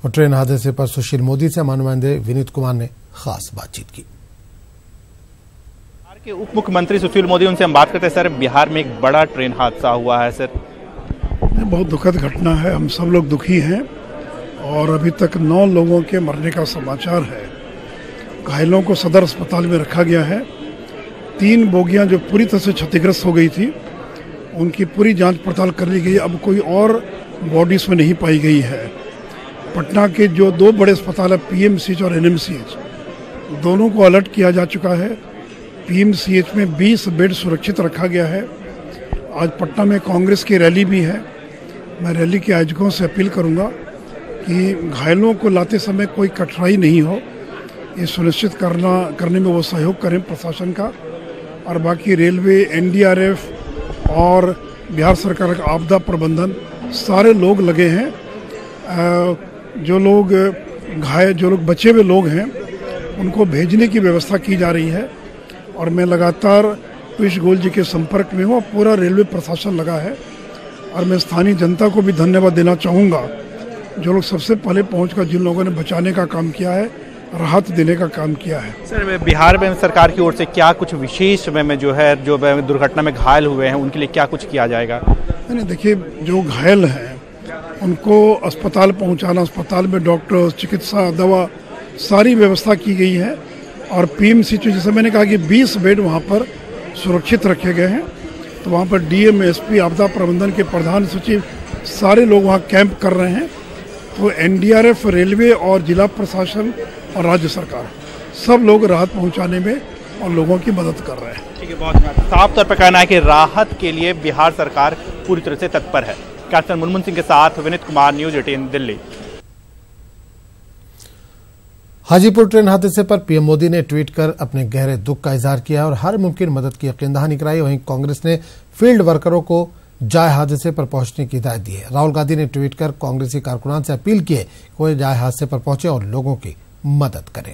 और ट्रेन हादसे पर सुशील मोदी से नुमाइंदे विनीत कुमार ने खास बातचीत की। बिहार के उप मुख्यमंत्री सुशील मोदी, उनसे हम बात करते हैं। सर, बिहार में एक बड़ा ट्रेन हादसा हुआ है। सर, बहुत दुखद घटना है, हम सब लोग दुखी हैं और अभी तक 9 लोगों के मरने का समाचार है। घायलों को सदर अस्पताल में रखा गया है। 3 बोगियां जो पूरी तरह से क्षतिग्रस्त हो गई थी, उनकी पूरी जांच पड़ताल कर ली गई। अब कोई और बॉडी इसमें नहीं पाई गई है। पटना के जो 2 बड़े अस्पताल है, पीएमसीएच और एनएमसीएच, दोनों को अलर्ट किया जा चुका है। पीएमसीएच में 20 बेड सुरक्षित रखा गया है। आज पटना में कांग्रेस की रैली भी है। मैं रैली के आयोजकों से अपील करूंगा कि घायलों को लाते समय कोई कठिनाई नहीं हो, ये सुनिश्चित करने में वो सहयोग करें प्रशासन का। और बाकी रेलवे, एनडीआरएफ और बिहार सरकार का आपदा प्रबंधन, सारे लोग लगे हैं। जो लोग बचे हुए लोग हैं, उनको भेजने की व्यवस्था की जा रही है। और मैं लगातार पीयूष गोयल जी के संपर्क में हूँ। पूरा रेलवे प्रशासन लगा है। और मैं स्थानीय जनता को भी धन्यवाद देना चाहूँगा, जो लोग सबसे पहले पहुँचकर जिन लोगों ने बचाने का काम किया है, राहत देने का काम किया है। सर, बिहार में सरकार की ओर से क्या कुछ विशेष में जो दुर्घटना में घायल हुए हैं, उनके लिए क्या कुछ किया जाएगा? नहीं, देखिए, जो घायल हैं उनको अस्पताल पहुंचाना, अस्पताल में डॉक्टर, चिकित्सा, दवा, सारी व्यवस्था की गई है। और पीएमसीएच, जैसे मैंने कहा कि 20 बेड वहाँ पर सुरक्षित रखे गए हैं। तो वहाँ पर डीएम, एसपी, आपदा प्रबंधन के प्रधान सचिव, सारे लोग वहाँ कैंप कर रहे हैं। तो एनडीआरएफ, रेलवे और जिला प्रशासन और राज्य सरकार, सब लोग राहत पहुंचाने में और लोगों की मदद कर रहे हैं। ठीक है, बहुत साफ तौर पर कहना है कि राहत के लिए बिहार सरकार पूरी तरह से तत्पर है। कैप्टन मुनमुन सिंह के साथ विनीत कुमार, न्यूज 18 दिल्ली। हाजीपुर ट्रेन हादसे पर पीएम मोदी ने ट्वीट कर अपने गहरे दुख का इजहार किया और हर मुमकिन मदद की यकीन दहानी कराई। वहीं कांग्रेस ने फील्ड वर्करों को जाय हादसे पर पहुंचने की हिदायत दी है। राहुल गांधी ने ट्वीट कर कांग्रेसी कारकुनान से अपील की है कि वो जाय हादसे पर पहुंचे और लोगों की मदद करें।